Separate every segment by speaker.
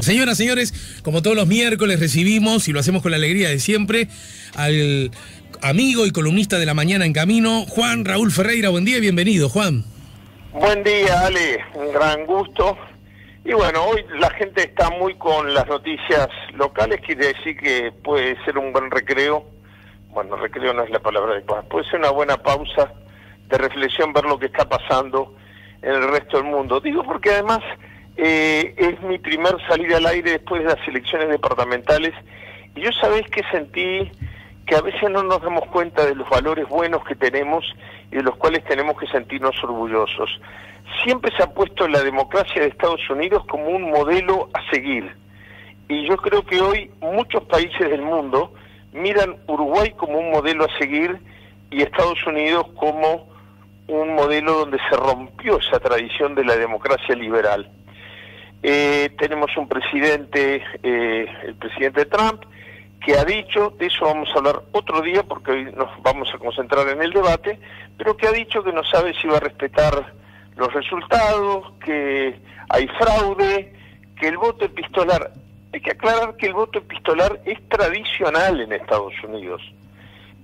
Speaker 1: Señoras, señores, como todos los miércoles recibimos, y lo hacemos con la alegría de siempre, al amigo y columnista de La Mañana en Camino, Juan Raúl Ferreira. Buen día y bienvenido, Juan.
Speaker 2: Buen día, Ale, un gran gusto. Y bueno, hoy la gente está muy con las noticias locales, quiere decir que puede ser un buen recreo. Bueno, recreo no es la palabra adecuada, puede ser una buena pausa de reflexión, ver lo que está pasando en el resto del mundo. Digo porque además es mi primer salida al aire después de las elecciones departamentales, y yo sabés que sentí que a veces no nos damos cuenta de los valores buenos que tenemos y de los cuales tenemos que sentirnos orgullosos. Siempre se ha puesto la democracia de Estados Unidos como un modelo a seguir, y yo creo que hoy muchos países del mundo miran Uruguay como un modelo a seguir y Estados Unidos como un modelo donde se rompió esa tradición de la democracia liberal. Tenemos un presidente, el presidente Trump, que ha dicho, de eso vamos a hablar otro día porque hoy nos vamos a concentrar en el debate, pero que ha dicho que no sabe si va a respetar los resultados, que hay fraude, que el voto epistolar, hay que aclarar que el voto epistolar es tradicional en Estados Unidos.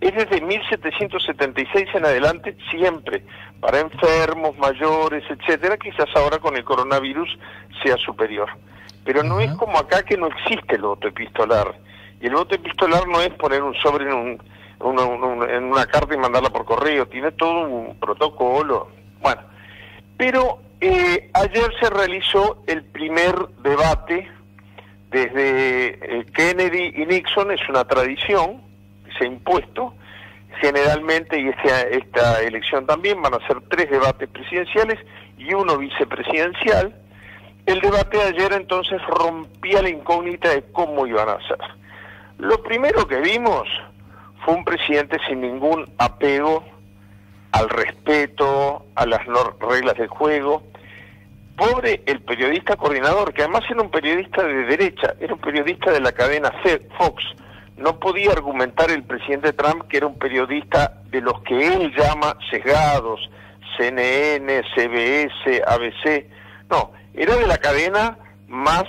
Speaker 2: Es desde 1776 en adelante, siempre, para enfermos, mayores, etcétera, quizás ahora con el coronavirus sea superior. Pero no es como acá, que no existe el voto epistolar. Y el voto epistolar no es poner un sobre en una carta y mandarla por correo, tiene todo un protocolo. Bueno, pero ayer se realizó el primer debate desde Kennedy y Nixon, es una tradición, se ha impuesto generalmente, y esta elección también van a ser 3 debates presidenciales y 1 vicepresidencial. El debate de ayer entonces rompía la incógnita de cómo iban a ser. Lo primero que vimos fue un presidente sin ningún apego al respeto, a las reglas del juego. Pobre el periodista coordinador, que además era un periodista de derecha, era un periodista de la cadena Fox. No podía argumentar el presidente Trump que era un periodista de los que él llama sesgados, CNN, CBS, ABC. No, era de la cadena más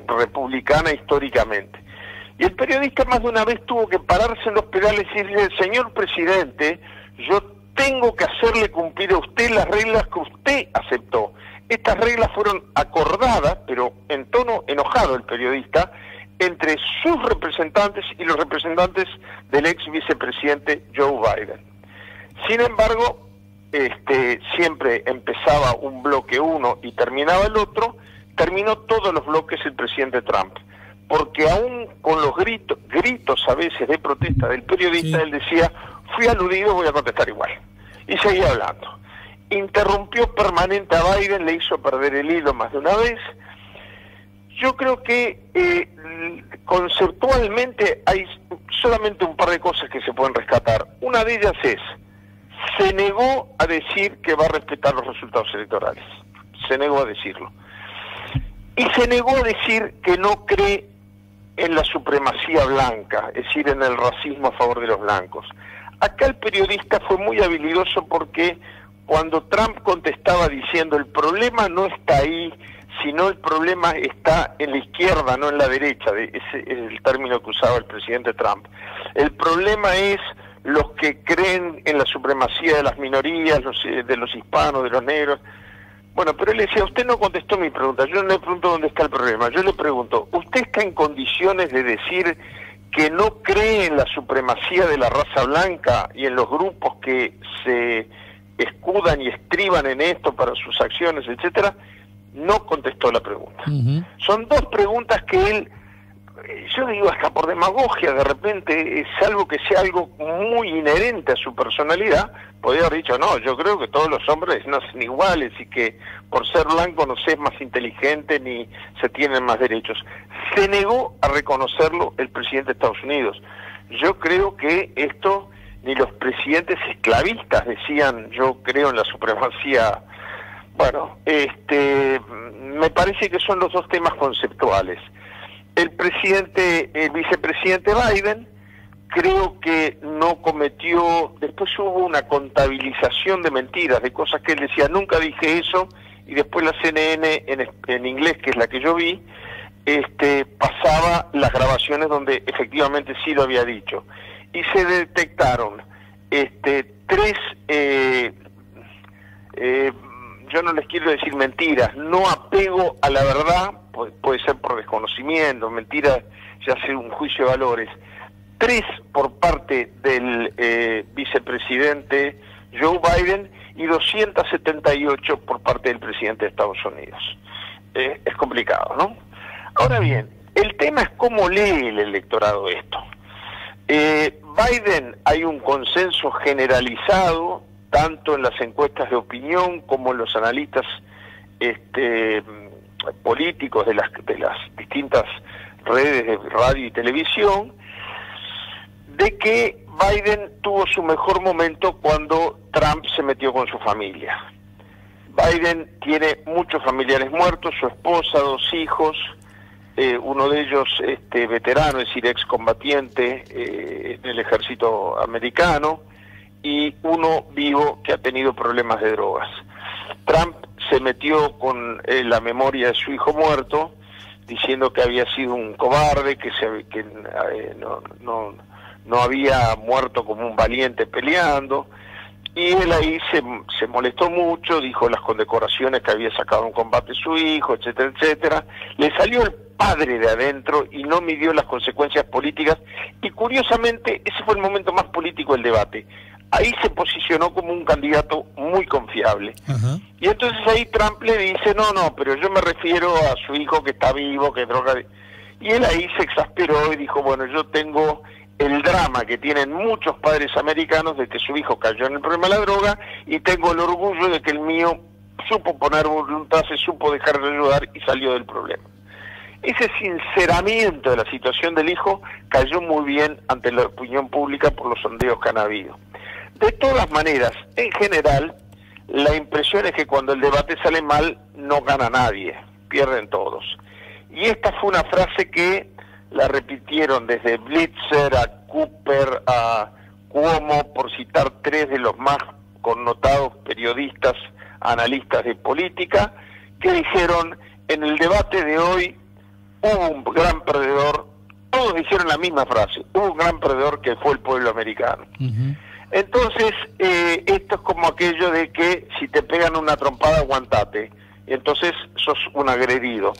Speaker 2: republicana históricamente. Y el periodista más de una vez tuvo que pararse en los pedales y decirle: señor presidente, yo tengo que hacerle cumplir a usted las reglas que usted aceptó. Estas reglas fueron acordadas, pero en tono enojado el periodista, entre sus representantes y los representantes del ex vicepresidente Joe Biden. Sin embargo, siempre empezaba un bloque uno y terminaba el otro, terminó todos los bloques el presidente Trump, porque aún con los gritos a veces de protesta del periodista, él decía: fui aludido, voy a contestar igual, y seguía hablando. Interrumpió permanente a Biden, le hizo perder el hilo más de una vez. Yo creo que conceptualmente hay solamente un par de cosas que se pueden rescatar. Una de ellas es: se negó a decir que va a respetar los resultados electorales. Se negó a decirlo. Y se negó a decir que no cree en la supremacía blanca, es decir, en el racismo a favor de los blancos. Acá el periodista fue muy habilidoso, porque cuando Trump contestaba diciendo: el problema no está ahí, sino el problema está en la izquierda, no en la derecha, ese es el término que usaba el presidente Trump. El problema es los que creen en la supremacía de las minorías, de los hispanos, de los negros. Bueno, pero él decía: usted no contestó mi pregunta, yo no le pregunto dónde está el problema, yo le pregunto: ¿usted está en condiciones de decir que no cree en la supremacía de la raza blanca y en los grupos que se escudan y estriban en esto para sus acciones, etcétera? No contestó la pregunta. Son 2 preguntas que él, yo digo hasta por demagogia, de repente, salvo que sea algo muy inherente a su personalidad, podría haber dicho: no, yo creo que todos los hombres nacen iguales y que por ser blanco no se es más inteligente ni se tienen más derechos. Se negó a reconocerlo el presidente de Estados Unidos. Yo creo que esto ni los presidentes esclavistas decían: yo creo en la supremacía. Bueno, me parece que son los 2 temas conceptuales. El vicepresidente Biden, creo que no cometió, después hubo una contabilización de mentiras, de cosas que él decía: nunca dije eso, y después la CNN en inglés, que es la que yo vi, pasaba las grabaciones donde efectivamente sí lo había dicho. Y se detectaron tres, yo no les quiero decir mentiras, no apego a la verdad, puede ser por desconocimiento, mentiras, ya sea un juicio de valores, tres por parte del vicepresidente Joe Biden y 278 por parte del presidente de Estados Unidos. Es complicado, ¿no? Ahora bien, el tema es cómo lee el electorado esto. Biden, hay un consenso generalizado, tanto en las encuestas de opinión como en los analistas políticos de las distintas redes de radio y televisión, de que Biden tuvo su mejor momento cuando Trump se metió con su familia. Biden tiene muchos familiares muertos, su esposa, 2 hijos, uno de ellos veterano, es decir, excombatiente del ejército americano, y uno vivo que ha tenido problemas de drogas. Trump se metió con la memoria de su hijo muerto, diciendo que había sido un cobarde, que no había muerto como un valiente peleando, y él ahí se molestó mucho, dijo las condecoraciones que había sacado en un combate su hijo, etcétera, etcétera. Le salió el padre de adentro y no midió las consecuencias políticas, y curiosamente ese fue el momento más político del debate. Ahí se posicionó como un candidato muy confiable. Ajá. Y entonces ahí Trump le dice, no, pero yo me refiero a su hijo que está vivo, que droga. Y él ahí se exasperó y dijo, bueno, yo tengo el drama que tienen muchos padres americanos de que su hijo cayó en el problema de la droga, y tengo el orgullo de que el mío supo poner voluntad, se supo dejar de ayudar y salió del problema. Ese sinceramiento de la situación del hijo cayó muy bien ante la opinión pública por los sondeos que han habido. De todas maneras, en general, la impresión es que cuando el debate sale mal, no gana nadie, pierden todos. Y esta fue una frase que la repitieron desde Blitzer a Cooper a Cuomo, por citar 3 de los más connotados periodistas, analistas de política, que dijeron, en el debate de hoy hubo un gran perdedor. Todos dijeron la misma frase, hubo un gran perdedor que fue el pueblo americano. Uh-huh. Entonces, esto es como aquello de que si te pegan una trompada, aguantate. Entonces sos un agredido.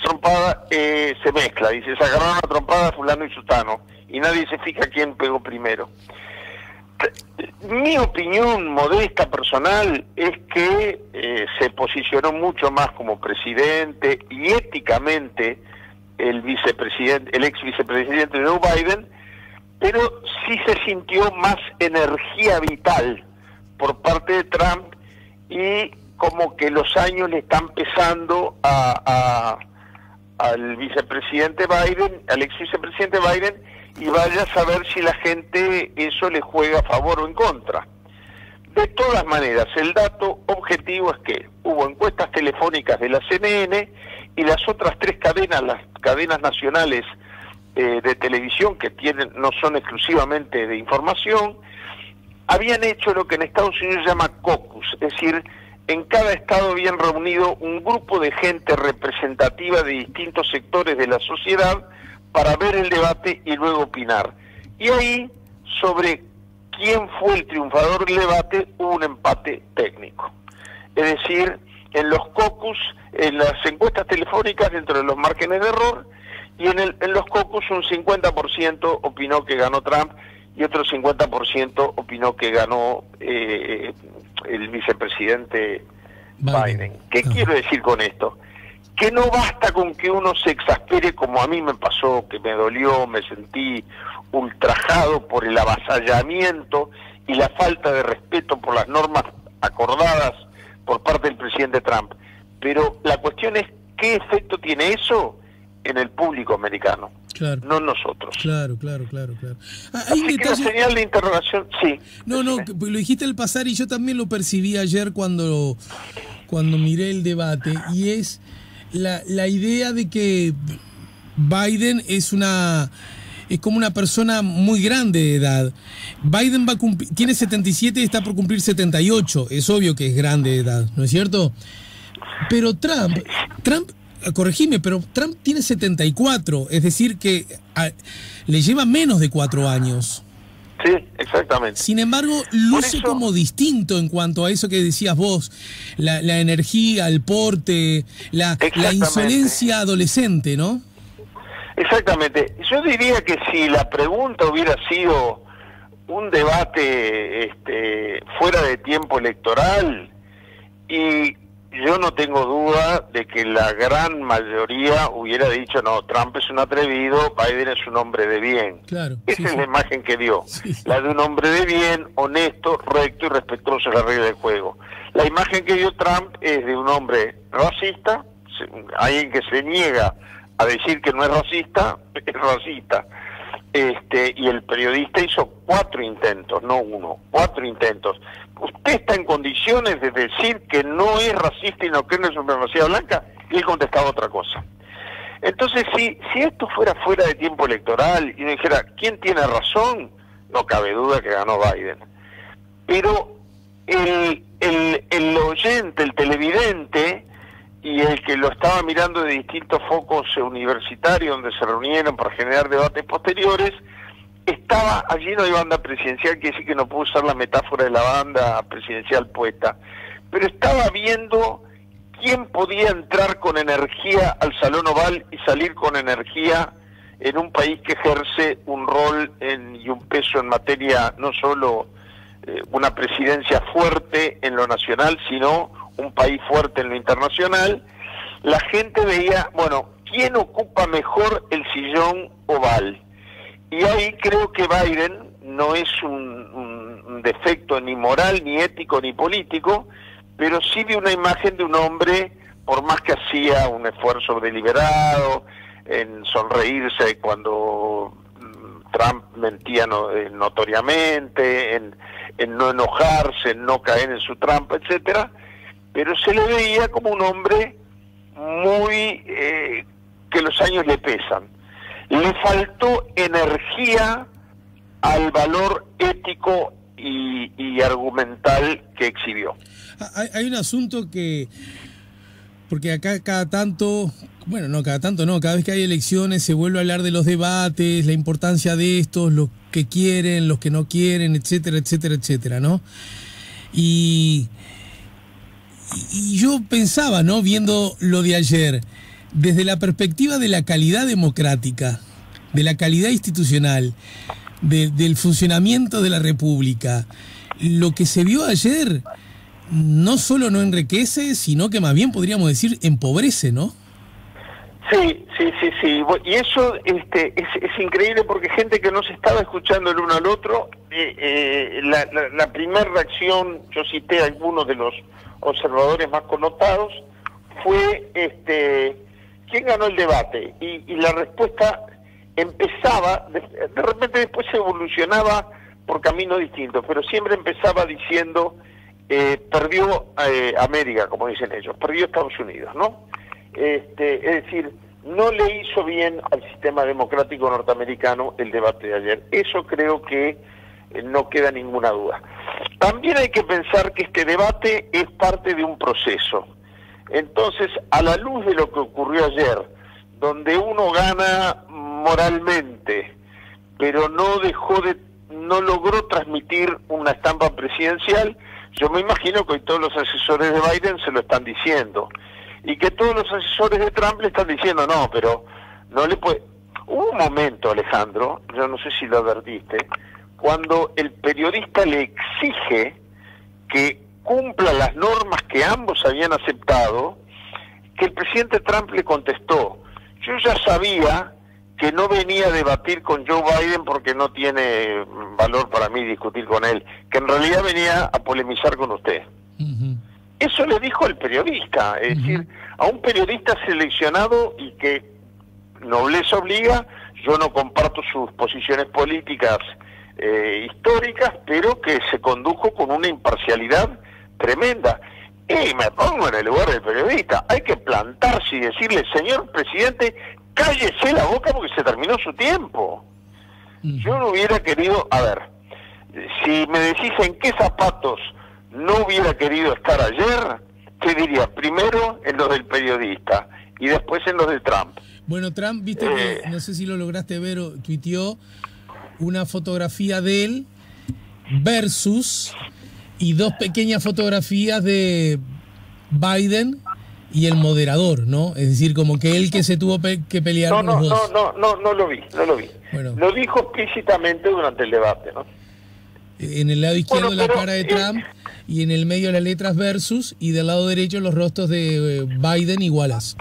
Speaker 2: Trompada se mezcla, dice, se agarraron una trompada fulano y sutano, y nadie se fija quién pegó primero. Mi opinión modesta personal es que se posicionó mucho más como presidente y éticamente el ex vicepresidente Joe Biden, pero sí se sintió más energía vital por parte de Trump, y como que los años le están pesando al vicepresidente Biden, al ex vicepresidente Biden, y vaya a saber si la gente eso le juega a favor o en contra. De todas maneras, el dato objetivo es que hubo encuestas telefónicas de la CNN, y las otras 3 cadenas, las cadenas nacionales de televisión, que no son exclusivamente de información, habían hecho lo que en Estados Unidos se llama caucus, es decir, en cada estado habían reunido un grupo de gente representativa de distintos sectores de la sociedad para ver el debate y luego opinar. Y ahí, sobre quién fue el triunfador del debate, hubo un empate técnico. Es decir, en los caucus, en las encuestas telefónicas, dentro de los márgenes de error, y en los caucus un 50% opinó que ganó Trump y otro 50% opinó que ganó el vicepresidente Biden. ¿Qué quiero decir con esto? Que no basta con que uno se exaspere, como a mí me pasó, que me dolió, me sentí ultrajado por el avasallamiento y la falta de respeto por las normas acordadas por parte del presidente Trump. Pero la cuestión es, ¿qué efecto tiene eso en el público americano? Claro. No nosotros.
Speaker 1: Claro.
Speaker 2: Así que la señal de interrogación, sí.
Speaker 1: No, lo dijiste al pasar y yo también lo percibí ayer cuando miré el debate, y es la idea de que Biden es como una persona muy grande de edad. Biden tiene 77 y está por cumplir 78. Es obvio que es grande de edad, ¿no es cierto? Pero Trump, corregime, pero Trump tiene 74, es decir que le lleva menos de 4 años.
Speaker 2: Sí, exactamente.
Speaker 1: Sin embargo, luce como distinto en cuanto a eso que decías vos, la energía, el porte, la insolencia adolescente, ¿no?
Speaker 2: Exactamente. Yo diría que si la pregunta hubiera sido un debate fuera de tiempo electoral, y yo no tengo duda de que la gran mayoría hubiera dicho, no, Trump es un atrevido, Biden es un hombre de bien.
Speaker 1: Claro,
Speaker 2: Esa es la imagen que dio, la de un hombre de bien, honesto, recto y respetuoso de la regla del juego. La imagen que dio Trump es de un hombre racista, alguien que se niega a decir que no es racista, es racista. Y el periodista hizo 4 intentos, no 1, 4 intentos. ¿Usted está en condiciones de decir que no es racista y no cree en la supremacía blanca? Y él contestaba otra cosa. Entonces, si esto fuera fuera de tiempo electoral y dijera, ¿quién tiene razón? No cabe duda que ganó Biden. Pero el oyente, el televidente, y el que lo estaba mirando de distintos focos universitarios donde se reunieron para generar debates posteriores, estaba allí. No hay banda presidencial, quiere decir que no puedo usar la metáfora de la banda presidencial puesta, pero estaba viendo quién podía entrar con energía al Salón Oval y salir con energía en un país que ejerce un rol y un peso en materia, no solo una presidencia fuerte en lo nacional, sino un país fuerte en lo internacional. La gente veía, bueno, ¿quién ocupa mejor el sillón oval? Y ahí creo que Biden no es un defecto ni moral, ni ético, ni político, pero sí de una imagen de un hombre, por más que hacía un esfuerzo deliberado en sonreírse cuando Trump mentía notoriamente, en no enojarse, en no caer en su trampa, etcétera, pero se le veía como un hombre muy que los años le pesan. Le faltó energía al valor ético y argumental que exhibió.
Speaker 1: Hay un asunto que, porque acá cada tanto, bueno, no cada tanto, no, cada vez que hay elecciones se vuelve a hablar de los debates, la importancia de estos, los que quieren, los que no quieren, etcétera, etcétera, etcétera, ¿no? Y yo pensaba, ¿no?, viendo lo de ayer, desde la perspectiva de la calidad democrática, de la calidad institucional, del funcionamiento de la República, lo que se vio ayer no solo no enriquece, sino que más bien podríamos decir empobrece, ¿no?
Speaker 2: Sí. Y eso es increíble, porque gente que no se estaba escuchando el uno al otro, la primera reacción, yo cité a algunos de los observadores más connotados, fue ¿quién ganó el debate? Y la respuesta empezaba, de repente después se evolucionaba por caminos distintos, pero siempre empezaba diciendo perdió América, como dicen ellos, perdió Estados Unidos, ¿no? Es decir, no le hizo bien al sistema democrático norteamericano el debate de ayer. Eso creo que no queda ninguna duda. También hay que pensar que este debate es parte de un proceso. Entonces, a la luz de lo que ocurrió ayer, donde uno gana moralmente, pero no logró transmitir una estampa presidencial, yo me imagino que hoy todos los asesores de Biden se lo están diciendo, y que todos los asesores de Trump le están diciendo, no, pero no le puede... Hubo un momento, Alejandro, yo no sé si lo advertiste, cuando el periodista le exige que cumpla las normas que ambos habían aceptado, que el presidente Trump le contestó, yo ya sabía que no venía a debatir con Joe Biden porque no tiene valor para mí discutir con él, que en realidad venía a polemizar con usted. Uh-huh. Eso le dijo el periodista, es decir, a un periodista seleccionado y que nobleza obliga, yo no comparto sus posiciones políticas históricas, pero que se condujo con una imparcialidad tremenda. Y me pongo en el lugar del periodista, hay que plantarse y decirle, señor presidente, cállese la boca porque se terminó su tiempo. Yo no hubiera querido, a ver, si me decís en qué zapatos no hubiera querido estar ayer, te diría, primero en los del periodista y después en los de Trump.
Speaker 1: Bueno, Trump, viste que, no sé si lo lograste ver, tuiteó una fotografía de él versus y dos pequeñas fotografías de Biden y el moderador, ¿no? Es decir, como que él que se tuvo que pelear con los dos.
Speaker 2: No lo vi. Bueno, lo dijo explícitamente durante el debate, ¿no?
Speaker 1: En el lado izquierdo la cara de Trump y en el medio las letras versus y del lado derecho los rostros de Biden y Wallace.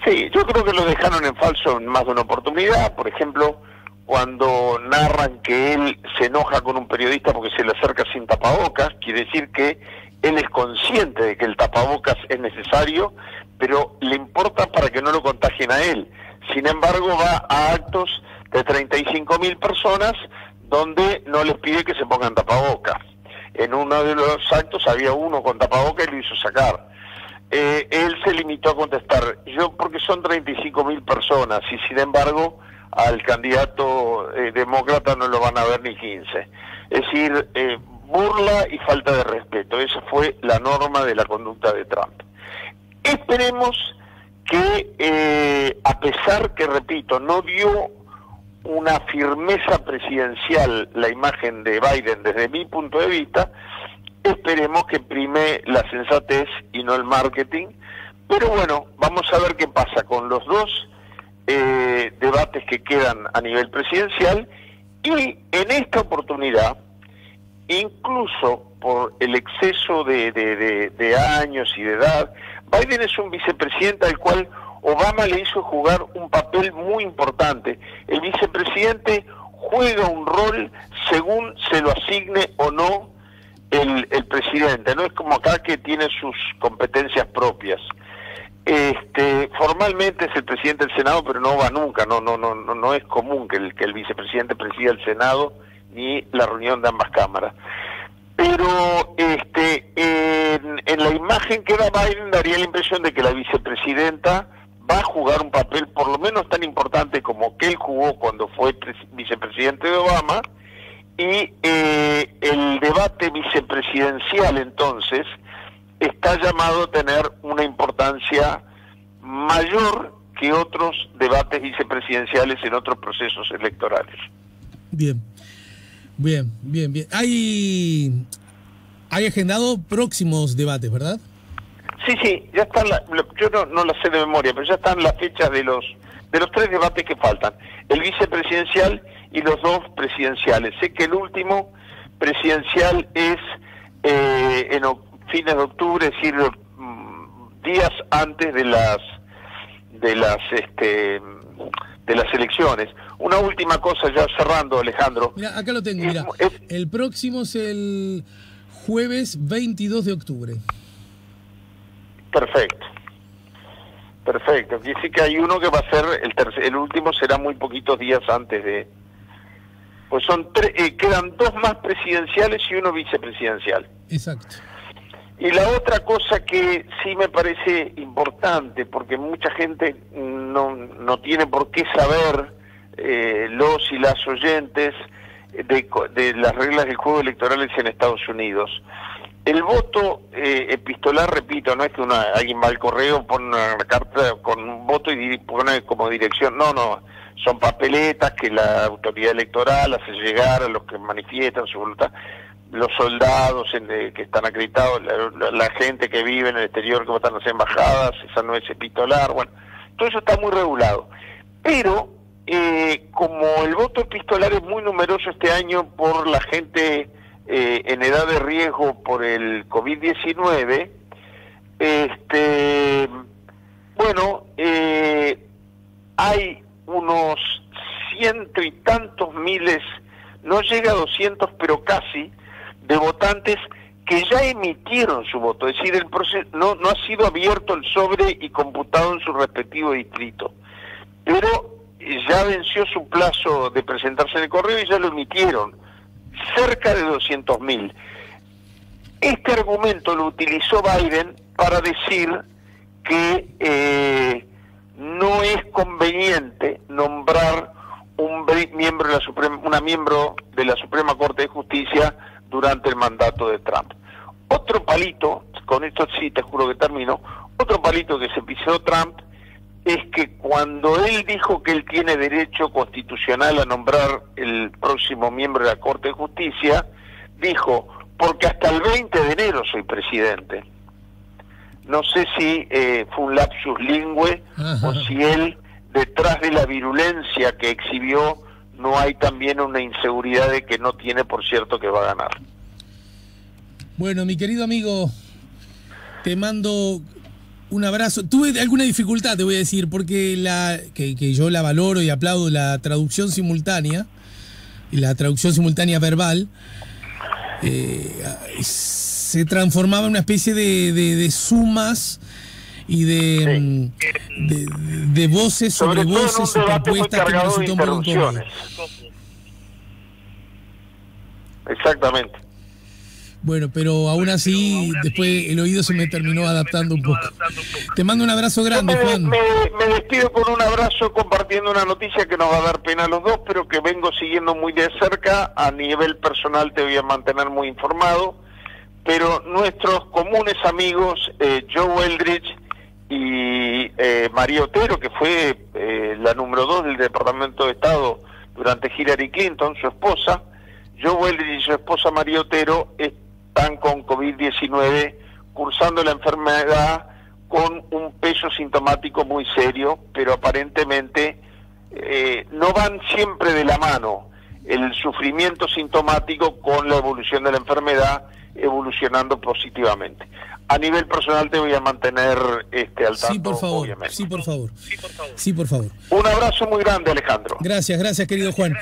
Speaker 2: Sí, yo creo que lo dejaron en falso en más de una oportunidad. Por ejemplo, cuando narran que él se enoja con un periodista porque se le acerca sin tapabocas, quiere decir que él es consciente de que el tapabocas es necesario, pero le importa para que no lo contagien a él. Sin embargo, va a actos de 35.000 personas donde no les pide que se pongan tapabocas. En uno de los actos había uno con tapabocas y lo hizo sacar. Él se limitó a contestar, porque son 35.000 personas y sin embargo al candidato demócrata no lo van a ver ni 15. Es decir, burla y falta de respeto. Esa fue la norma de la conducta de Trump. Esperemos que, a pesar que, repito, no dio una firmeza presidencial la imagen de Biden desde mi punto de vista, esperemos que prime la sensatez y no el marketing. Pero bueno, vamos a ver qué pasa con los dos debates que quedan a nivel presidencial, y en esta oportunidad, incluso por el exceso de años y de edad, Biden es un vicepresidente al cual Obama le hizo jugar un papel muy importante. El vicepresidente juega un rol según se lo asigne o no el presidente, no es como acá que tiene sus competencias propias. Formalmente es el presidente del Senado, pero no va nunca, no es común que el vicepresidente presida el Senado ni la reunión de ambas cámaras. Pero en la imagen que da Biden daría la impresión de que la vicepresidenta va a jugar un papel por lo menos tan importante como que él jugó cuando fue vicepresidente de Obama, y el debate vicepresidencial entonces está llamado a tener una importancia mayor que otros debates vicepresidenciales en otros procesos electorales.
Speaker 1: Bien. Hay agendado próximos debates, ¿verdad?
Speaker 2: Sí, ya están, yo no las sé de memoria, pero ya están las fechas de los tres debates que faltan, el vicepresidencial y los dos presidenciales. Sé que el último presidencial es en fines de octubre, es decir, días antes de las elecciones. Una última cosa ya cerrando, Alejandro.
Speaker 1: Mira, acá lo tengo, mira. El próximo es el jueves 22 de octubre.
Speaker 2: Perfecto. Quiere decir que hay uno que va a ser el último, será muy poquitos días antes de... Pues son quedan dos más presidenciales y uno vicepresidencial.
Speaker 1: Exacto.
Speaker 2: Y la otra cosa que sí me parece importante, porque mucha gente no tiene por qué saber, los y las oyentes, de las reglas del juego electorales en Estados Unidos. El voto epistolar, repito, no es que alguien va al correo, pone una carta con un voto y pone como dirección, no, son papeletas que la autoridad electoral hace llegar a los que manifiestan su voluntad, los soldados que están acreditados, la gente que vive en el exterior que votan en las embajadas, esa no es epistolar, bueno, todo eso está muy regulado. Pero como el voto epistolar es muy numeroso este año por la gente en edad de riesgo por el COVID-19, hay unos 100 y tantos miles, no llega a 200, pero casi, de votantes que ya emitieron su voto, es decir, el proceso no ha sido abierto el sobre y computado en su respectivo distrito, pero ya venció su plazo de presentarse en el correo y ya lo emitieron, cerca de 200.000. Este argumento lo utilizó Biden para decir que no es conveniente nombrar una miembro de la Suprema Corte de Justicia durante el mandato de Trump. Otro palito, con esto sí te juro que termino, otro palito que se pisó Trump es que cuando él dijo que él tiene derecho constitucional a nombrar el próximo miembro de la Corte de Justicia, dijo, porque hasta el 20 de enero soy presidente. No sé si fue un lapsus lingüe o si él, detrás de la virulencia que exhibió, no hay también una inseguridad de que no tiene por cierto que va a ganar.
Speaker 1: Bueno, mi querido amigo, te mando un abrazo. Tuve alguna dificultad, te voy a decir, porque que yo la valoro y aplaudo la traducción simultánea, y la traducción simultánea verbal, se transformaba en una especie de sumas y de voces sobre voces superpuestas que me resultó un poco incómodo.
Speaker 2: Exactamente.
Speaker 1: Bueno, pero aún así, después el oído se me terminó adaptando un poco. Te mando un abrazo grande, Juan.
Speaker 2: Me despido con un abrazo compartiendo una noticia que nos va a dar pena a los dos, pero que vengo siguiendo muy de cerca. A nivel personal te voy a mantener muy informado, pero nuestros comunes amigos Joe Eldridge y María Otero, que fue la número 2 del Departamento de Estado durante Hillary Clinton, su esposa, Joe Eldridge y su esposa María Otero están con COVID-19 cursando la enfermedad con un peso sintomático muy serio, pero aparentemente no van siempre de la mano el sufrimiento sintomático con la evolución de la enfermedad, evolucionando positivamente. A nivel personal te voy a mantener al tanto,
Speaker 1: sí, por favor,
Speaker 2: obviamente.
Speaker 1: Sí, por favor. Sí, por favor.
Speaker 2: Un abrazo muy grande, Alejandro.
Speaker 1: Gracias, querido Juan.